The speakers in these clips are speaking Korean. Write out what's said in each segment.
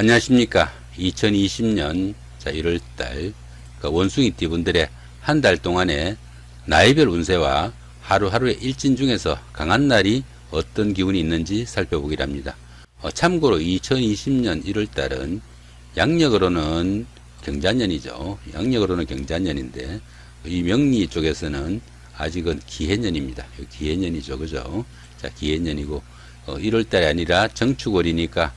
안녕하십니까. 2020년 1월달 원숭이띠 분들의 한 달 동안의 나이별 운세와 하루하루의 일진 중에서 강한 날이 어떤 기운이 있는지 살펴보기로 합니다. 참고로 2020년 1월달은 양력으로는 경자년이죠. 양력으로는 경자년인데 이 명리 쪽에서는 아직은 기해년입니다. 기해년이죠. 그죠? 자, 기해년이고 1월달이 아니라 정축월이니까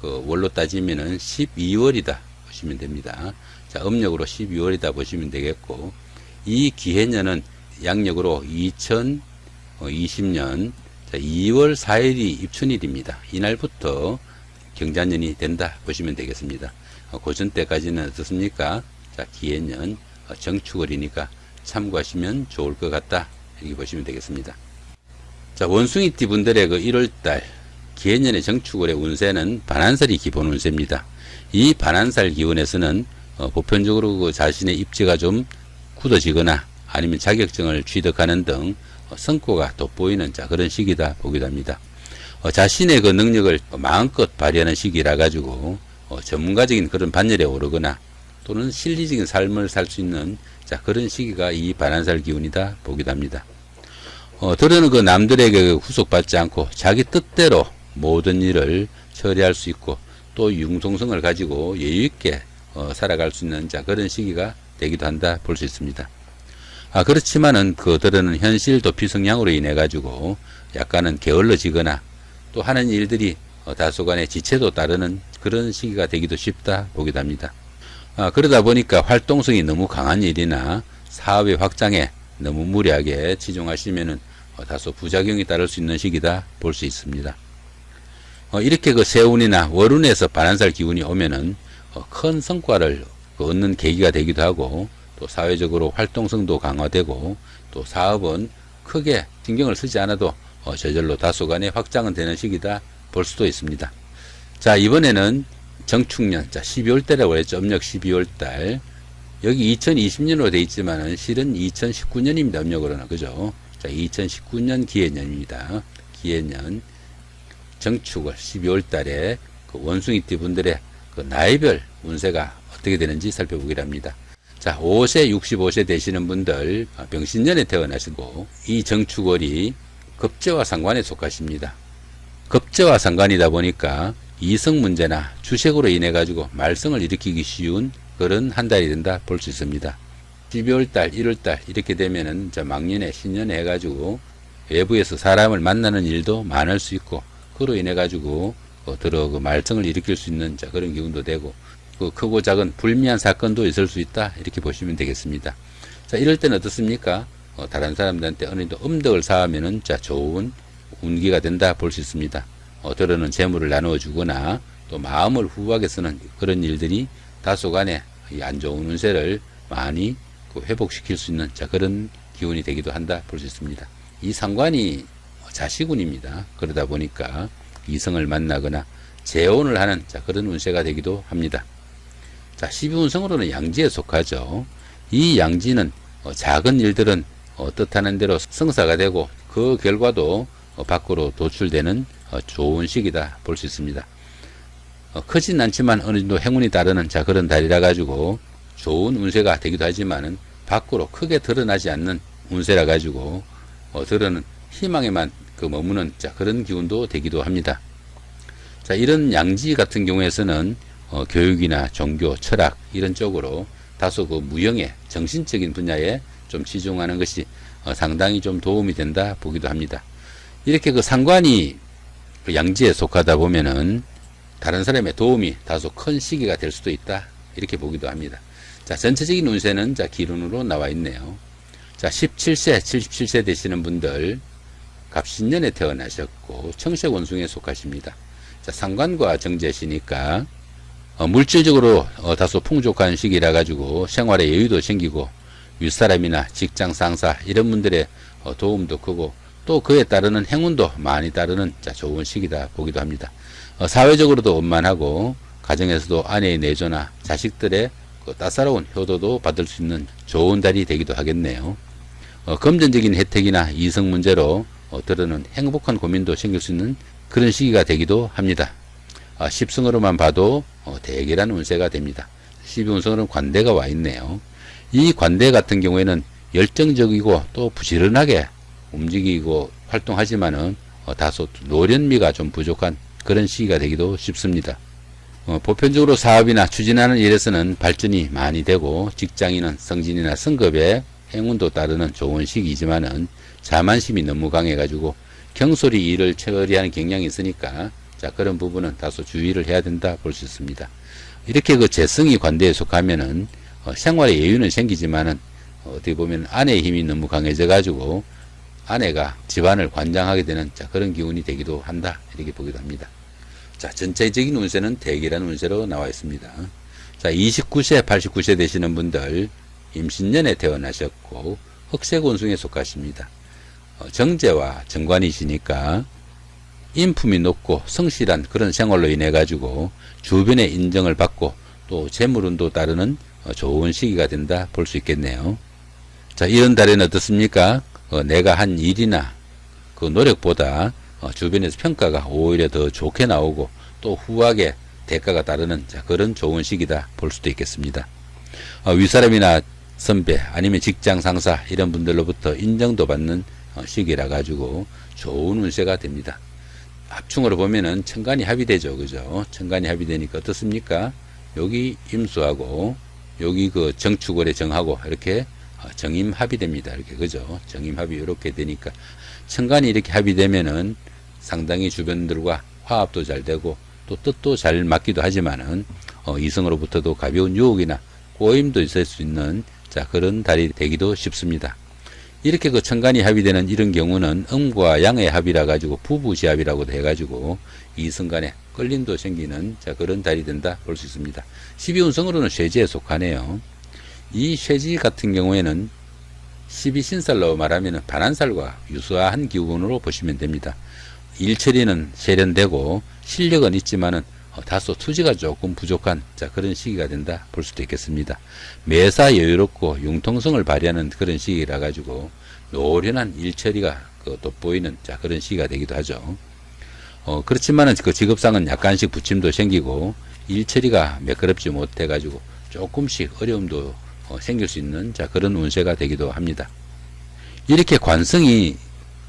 월로 따지면은 12월이다 보시면 됩니다. 자, 음력으로 12월이다 보시면 되겠고, 이 기해년은 양력으로 2020년 2월 4일이 입춘일입니다. 이날부터 경자년이 된다 보시면 되겠습니다. 고전 때까지는 어떻습니까? 자, 기해년 정축월이니까 참고하시면 좋을 것 같다 이렇게 보시면 되겠습니다. 자, 원숭이띠 분들의 1월달 기해년의 정축월의 운세는 반한살이 기본 운세입니다. 이 반한살 기운에서는 보편적으로 자신의 입지가 좀 굳어지거나 아니면 자격증을 취득하는 등 성과가 돋보이는 그런 시기다 보기도 합니다. 자신의 능력을 마음껏 발휘하는 시기라 가지고 전문가적인 그런 반열에 오르거나 또는 실리적인 삶을 살 수 있는 그런 시기가 이 반한살 기운이다 보기도 합니다. 들어는 남들에게 후속받지 않고 자기 뜻대로 모든 일을 처리할 수 있고 또 융통성을 가지고 여유있게 살아갈 수 있는 그런 시기가 되기도 한다 볼 수 있습니다. 그렇지만은 그들은 현실 도피 성향으로 인해 가지고 약간은 게을러지거나 또 하는 일들이 다소간의 지체도 따르는 그런 시기가 되기도 쉽다 보기도 합니다. 그러다 보니까 활동성이 너무 강한 일이나 사업의 확장에 너무 무리하게 치중하시면은 다소 부작용이 따를 수 있는 시기다 볼 수 있습니다. 이렇게 세운이나 월운에서 반한살 기운이 오면은 큰 성과를 얻는 계기가 되기도 하고 또 사회적으로 활동성도 강화되고 또 사업은 크게 신경을 쓰지 않아도 저절로 다소간의 확장은 되는 시기다 볼 수도 있습니다. 자, 이번에는 정축년 12월 달이라고 했죠. 음력 12월 달. 여기 2020년으로 되어 있지만은 실은 2019년입니다. 음력으로는. 그죠? 자, 2019년 기해년입니다. 기해년 정축월 12월 달에 원숭이띠 분들의 나이별 운세가 어떻게 되는지 살펴보기로 합니다. 자, 5세, 65세 되시는 분들, 병신년에 태어나시고, 이 정축월이 급제와 상관에 속하십니다. 급제와 상관이다 보니까 이성 문제나 주색으로 인해 가지고 말썽을 일으키기 쉬운 그런 한 달이 된다 볼 수 있습니다. 12월 달, 1월 달 이렇게 되면은 망년에 신년에 해가지고 외부에서 사람을 만나는 일도 많을 수 있고, 그로 인해 가지고 말썽을 일으킬 수 있는 그런 기운도 되고, 크고 작은 불미한 사건도 있을 수 있다 이렇게 보시면 되겠습니다. 자, 이럴 때는 어떻습니까? 다른 사람들한테 어느 정도 음덕을 쌓으면은 좋은 운기가 된다 볼 수 있습니다. 들어는 재물을 나누어 주거나 또 마음을 후하게 쓰는 그런 일들이 다소간에 안 좋은 운세를 많이 회복시킬 수 있는 그런 기운이 되기도 한다 볼 수 있습니다. 이 상관이 자식운입니다. 그러다 보니까 이성을 만나거나 재혼을 하는 그런 운세가 되기도 합니다. 자, 12운성으로는 양지에 속하죠. 이 양지는 작은 일들은 뜻하는 대로 성사가 되고 그 결과도 밖으로 도출되는 좋은 시기다 볼 수 있습니다. 크진 않지만 어느 정도 행운이 따르는 그런 달이라 가지고 좋은 운세가 되기도 하지만은 밖으로 크게 드러나지 않는 운세라 가지고 들어는 희망에만 머무는 그런 기운도 되기도 합니다. 자, 이런 양지 같은 경우에서는 교육이나 종교, 철학 이런 쪽으로 다소 무형의 정신적인 분야에 좀 치중하는 것이 상당히 좀 도움이 된다 보기도 합니다. 이렇게 상관이 양지에 속하다 보면은 다른 사람의 도움이 다소 큰 시기가 될 수도 있다 이렇게 보기도 합니다. 자, 전체적인 운세는 기론으로 나와 있네요. 자, 17세, 77세 되시는 분들 갑신년에 태어나셨고 청색 원숭이에 속하십니다. 자, 상관과 정제시니까 물질적으로 다소 풍족한 시기라 가지고 생활에 여유도 생기고 윗사람이나 직장 상사 이런 분들의 도움도 크고 또 그에 따르는 행운도 많이 따르는 좋은 시기다 보기도 합니다. 사회적으로도 원만하고 가정에서도 아내의 내조나 자식들의 따사로운 효도도 받을 수 있는 좋은 달이 되기도 하겠네요. 금전적인 혜택이나 이성 문제로 들어는 행복한 고민도 생길 수 있는 그런 시기가 되기도 합니다. 십승으로만 봐도 대결한 운세가 됩니다. 12운성으로는 관대가 와 있네요. 이 관대 같은 경우에는 열정적이고 또 부지런하게 움직이고 활동하지만은 다소 노련미가 좀 부족한 그런 시기가 되기도 쉽습니다. 보편적으로 사업이나 추진하는 일에서는 발전이 많이 되고 직장인은 승진이나 승급에 행운도 따르는 좋은 시기이지만은 자만심이 너무 강해가지고 경솔히 일을 처리하는 경향이 있으니까 자, 그런 부분은 다소 주의를 해야 된다 볼 수 있습니다. 이렇게 그 재성이 관대에 속하면은 생활에 여유는 생기지만은 어떻게 보면 아내의 힘이 너무 강해져 가지고 아내가 집안을 관장하게 되는 자, 그런 기운이 되기도 한다 이렇게 보기도 합니다. 자, 전체적인 운세는 대기라는 운세로 나와 있습니다. 자, 29세 89세 되시는 분들 임신년에 태어나셨고 흑색운승에 속하십니다. 정제와 정관이시니까 인품이 높고 성실한 그런 생활로 인해 가지고 주변의 인정을 받고 또 재물운도 따르는 좋은 시기가 된다 볼 수 있겠네요. 자, 이런 달에는 어떻습니까? 내가 한 일이나 그 노력보다 주변에서 평가가 오히려 더 좋게 나오고 또 후하게 대가가 따르는 자, 그런 좋은 시기다 볼 수도 있겠습니다. 윗사람이나 선배 아니면 직장 상사 이런 분들로부터 인정도 받는 시기라 가지고 좋은 운세가 됩니다. 합충으로 보면은 천간이 합의되죠. 그죠? 천간이 합의되니까 어떻습니까? 여기 임수하고 여기 그 정축월에 정하고 이렇게 정임 합의됩니다. 이렇게 그죠? 정임 합의 이렇게 되니까 천간이 이렇게 합의되면은 상당히 주변들과 화합도 잘 되고 또 뜻도 잘 맞기도 하지만은 이성으로부터도 가벼운 유혹이나 꼬임도 있을 수 있는 자, 그런 달이 되기도 쉽습니다. 이렇게 그 천간이 합의되는 이런 경우는 음과 양의 합이라 가지고 부부지합이라고도 해가지고 이성간에 끌림도 생기는 자, 그런 달이 된다 볼 수 있습니다. 12운성으로는 쇠지에 속하네요. 이 쇠지 같은 경우에는 12신살로 말하면 반한살과 유사한 기운으로 보시면 됩니다. 일처리는 세련되고 실력은 있지만은 다소 투지가 조금 부족한 자, 그런 시기가 된다 볼 수도 있겠습니다. 매사 여유롭고 융통성을 발휘하는 그런 시기라 가지고 노련한 일처리가 돋보이는 자, 그런 시기가 되기도 하죠. 그렇지만은 그 직업상은 약간씩 부침도 생기고 일처리가 매끄럽지 못해 가지고 조금씩 어려움도 생길 수 있는 자, 그런 운세가 되기도 합니다. 이렇게 관성이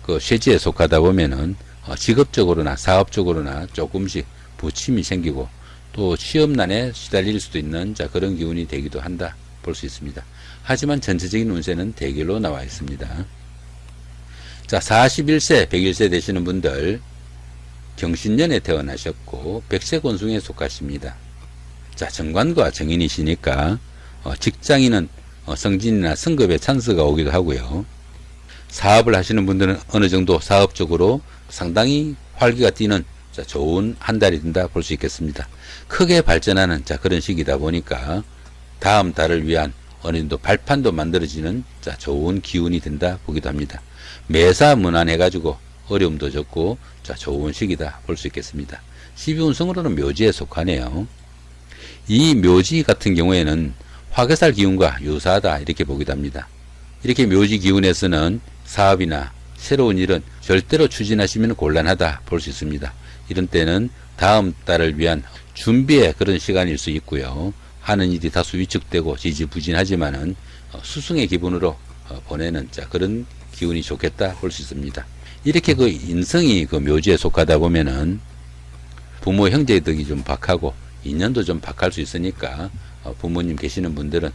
그 쇠지에 속하다 보면은 직업적으로나 사업적으로나 조금씩 부침이 생기고 또 취업난에 시달릴 수도 있는 자, 그런 기운이 되기도 한다 볼 수 있습니다. 하지만 전체적인 운세는 대결로 나와 있습니다. 자, 41세 101세 되시는 분들 경신년에 태어나셨고 백색운승에 속하십니다. 자, 정관과 정인이시니까 직장인은 승진이나 승급에 찬스가 오기도 하고요. 사업을 하시는 분들은 어느 정도 사업적으로 상당히 활기가 뛰는 자, 좋은 한 달이 된다 볼 수 있겠습니다. 크게 발전하는 자, 그런 시기다 보니까 다음 달을 위한 어느 정도 발판도 만들어지는 자, 좋은 기운이 된다 보기도 합니다. 매사 무난해 가지고 어려움도 적고 자, 좋은 시기다 볼 수 있겠습니다. 12운성으로는 묘지에 속하네요. 이 묘지 같은 경우에는 화개살 기운과 유사하다 이렇게 보기도 합니다. 이렇게 묘지 기운에서는 사업이나 새로운 일은 절대로 추진하시면 곤란하다 볼 수 있습니다. 이런 때는 다음 달을 위한 준비의 그런 시간일 수 있고요. 하는 일이 다소 위축되고 지지부진하지만은 수승의 기분으로 보내는 자, 그런 기운이 좋겠다 볼 수 있습니다. 이렇게 그 인성이 그 묘지에 속하다 보면은 부모 형제 덕이 좀 박하고 인연도 좀 박할 수 있으니까 부모님 계시는 분들은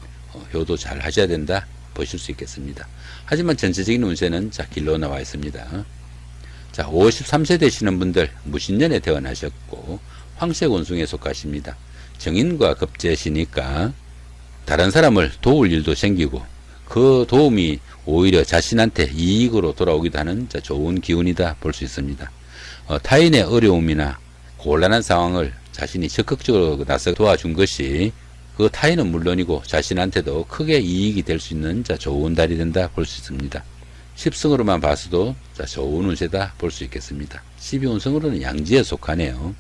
효도 잘 하셔야 된다 보실 수 있겠습니다. 하지만 전체적인 운세는 자, 길로 나와 있습니다. 자, 53세 되시는 분들 무신년에 태어나셨고 황색운승에 속하십니다. 정인과 급제시니까 다른 사람을 도울 일도 생기고 그 도움이 오히려 자신한테 이익으로 돌아오기도 하는 자, 좋은 기운이다 볼 수 있습니다. 타인의 어려움이나 곤란한 상황을 자신이 적극적으로 나서 도와준 것이 그 타인은 물론이고 자신한테도 크게 이익이 될 수 있는 자, 좋은 달이 된다 볼 수 있습니다. 10승으로만 봐서도 자, 좋은 운세다 볼 수 있겠습니다. 12운성으로는 양지에 속하네요.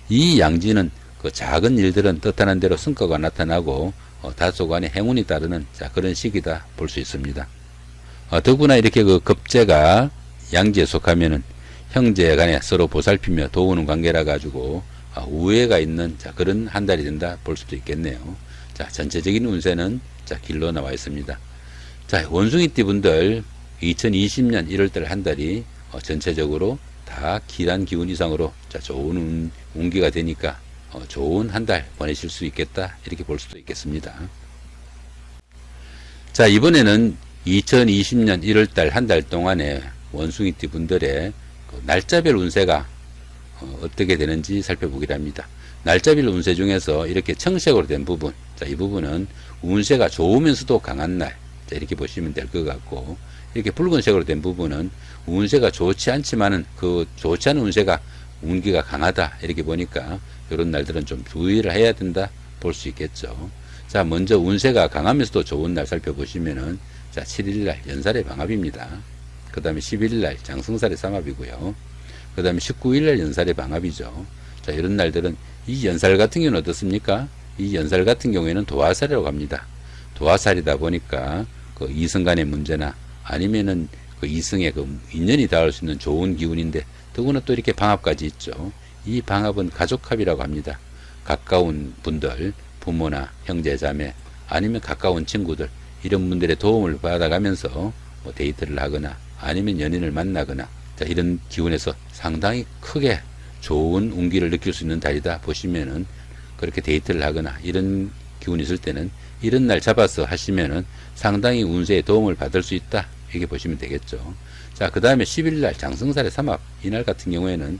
이 양지는 그 작은 일들은 뜻하는 대로 성과가 나타나고 다소간의 행운이 따르는 자, 그런 시기다 볼 수 있습니다. 더구나 이렇게 그 급제가 양지에 속하면은 형제 간에 서로 보살피며 도우는 관계라 가지고 우회가 있는 그런 한 달이 된다 볼 수도 있겠네요. 자, 전체적인 운세는 길로 나와 있습니다. 자, 원숭이띠 분들 2020년 1월달 한 달이 전체적으로 다 길한 기운 이상으로 좋은 운기가 되니까 좋은 한 달 보내실 수 있겠다 이렇게 볼 수도 있겠습니다. 자, 이번에는 2020년 1월달 한 달 동안에 원숭이띠 분들의 날짜별 운세가 어떻게 되는지 살펴보기로 합니다. 날짜별 운세 중에서 이렇게 청색으로 된 부분, 이 부분은 운세가 좋으면서도 강한 날, 이렇게 보시면 될 것 같고, 이렇게 붉은색으로 된 부분은 운세가 좋지 않지만은 그 좋지 않은 운세가 운기가 강하다 이렇게 보니까 이런 날들은 좀 주의를 해야 된다 볼 수 있겠죠. 자, 먼저 운세가 강하면서도 좋은 날 살펴보시면은 7일날 연살의 방합입니다. 그 다음에 11일날 장승살의 삼합이고요. 그 다음에 19일날 연살의 방합이죠. 자, 이런 날들은 이 연살 같은 경우는 어떻습니까? 이 연살 같은 경우에는 도화살이라고 합니다. 도화살이다 보니까 그 이성 간의 문제나 아니면은 그 이성의 그 인연이 닿을 수 있는 좋은 기운인데 더구나 또 이렇게 방합까지 있죠. 이 방합은 가족합이라고 합니다. 가까운 분들, 부모나 형제 자매 아니면 가까운 친구들 이런 분들의 도움을 받아가면서 뭐 데이트를 하거나 아니면 연인을 만나거나 이런 기운에서 상당히 크게 좋은 운기를 느낄 수 있는 달이다 보시면은 그렇게 데이트를 하거나 이런 기운이 있을 때는 이런 날 잡아서 하시면은 상당히 운세에 도움을 받을 수 있다 이렇게 보시면 되겠죠. 자, 그 다음에 10일날 장승살의 삼합 이날 같은 경우에는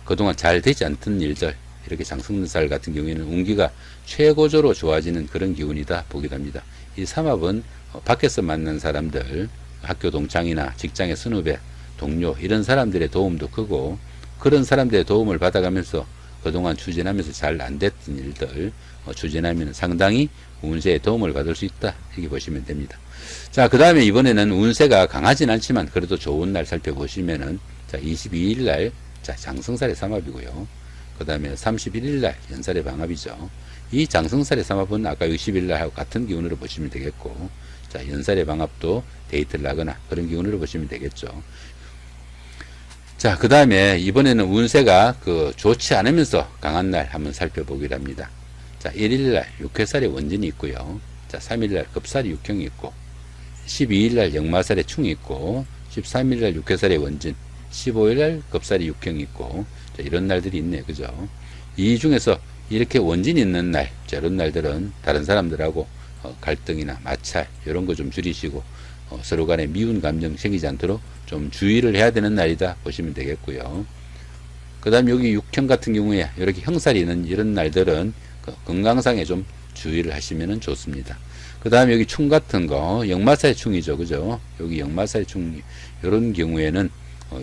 그동안 잘 되지 않던 일들 이렇게 장승살 같은 경우에는 운기가 최고조로 좋아지는 그런 기운이다 보기도 합니다. 이 삼합은 밖에서 만난 사람들 학교 동창이나 직장의 선후배 동료 이런 사람들의 도움도 크고 그런 사람들의 도움을 받아가면서 그동안 추진하면서 잘 안 됐던 일들 추진하면 상당히 운세에 도움을 받을 수 있다 이렇게 보시면 됩니다. 자, 그 다음에 이번에는 운세가 강하진 않지만 그래도 좋은 날 살펴보시면은 22일 날 장승살의 삼합이고요. 그 다음에 31일 날 연살의 방합이죠. 이 장승살의 삼합은 아까 60일 날하고 같은 기운으로 보시면 되겠고, 연살의 방합도 데이트를 하거나 그런 기운으로 보시면 되겠죠. 자, 그 다음에 이번에는 운세가 좋지 않으면서 강한 날 한번 살펴보기로 합니다. 자, 1일날 육회살의 원진이 있고요. 자, 3일날 급살이 육형이 있고, 12일날 역마살의 충이 있고, 13일날 육회살의 원진, 15일날 급살이 육형이 있고, 자, 이런 날들이 있네요. 그죠? 이 중에서 이렇게 원진이 있는 날, 자, 이런 날들은 다른 사람들하고 갈등이나 마찰, 이런 거 좀 줄이시고, 서로 간에 미운 감정 생기지 않도록 좀 주의를 해야 되는 날이다 보시면 되겠고요. 그 다음 여기 육형 같은 경우에 이렇게 형살이 있는 이런 날들은 건강상에 좀 주의를 하시면 좋습니다. 그 다음에 여기 충 같은 거 역마사의 충이죠. 그죠? 여기 역마사의 충 이런 경우에는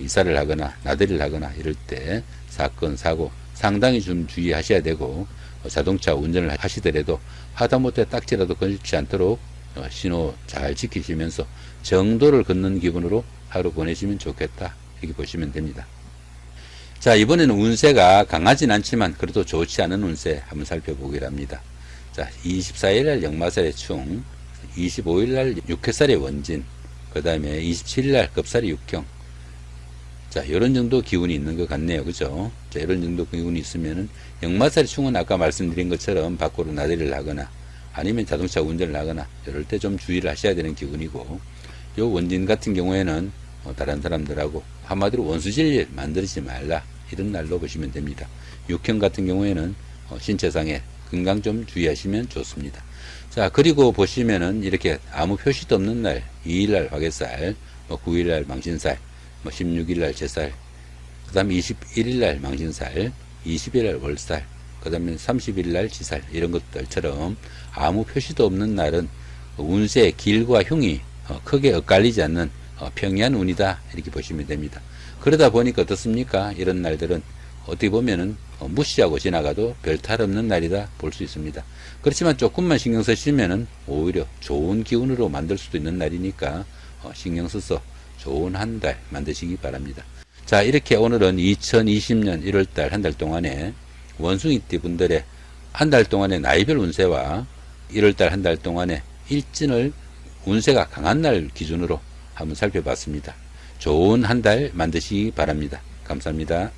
이사를 하거나 나들이를 하거나 이럴 때 사건 사고 상당히 좀 주의하셔야 되고 자동차 운전을 하시더라도 하다못해 딱지라도 걸리지 않도록 신호 잘 지키시면서 정도를 걷는 기분으로 하루 보내시면 좋겠다 이렇게 보시면 됩니다. 자, 이번에는 운세가 강하진 않지만 그래도 좋지 않은 운세 한번 살펴보기로 합니다. 자, 24일날 역마살의 충, 25일날 육회살의 원진, 그 다음에 27일날 급살의 육형. 자, 이런 정도 기운이 있는 것 같네요. 그죠? 자, 이런 정도 기운이 있으면은 역마살의 충은 아까 말씀드린 것처럼 밖으로 나들이를 하거나 아니면 자동차 운전을 하거나 이럴 때 좀 주의를 하셔야 되는 기운이고, 요 원진 같은 경우에는 다른 사람들하고 한마디로 원수질 만들지 말라 이런 날로 보시면 됩니다. 육형 같은 경우에는 신체상에 건강 좀 주의하시면 좋습니다. 자, 그리고 보시면은 이렇게 아무 표시도 없는 날 2일날 화개살, 9일날 망신살, 16일날 제살, 그 다음에 21일날 망신살, 20일날 월살, 그 다음에 30일날 지살 이런 것들처럼 아무 표시도 없는 날은 운세의 길과 흉이 크게 엇갈리지 않는 평이한 운이다 이렇게 보시면 됩니다. 그러다 보니까 어떻습니까? 이런 날들은 어떻게 보면은 무시하고 지나가도 별 탈 없는 날이다 볼 수 있습니다. 그렇지만 조금만 신경 쓰시면은 오히려 좋은 기운으로 만들 수도 있는 날이니까 신경 써서 좋은 한 달 만드시기 바랍니다. 자, 이렇게 오늘은 2020년 1월달 한 달 동안에 원숭이띠 분들의 한 달 동안의 나이별 운세와 1월달 한 달 동안의 일진을 운세가 강한 날 기준으로 한번 살펴봤습니다. 좋은 한 달 만드시기 바랍니다. 감사합니다.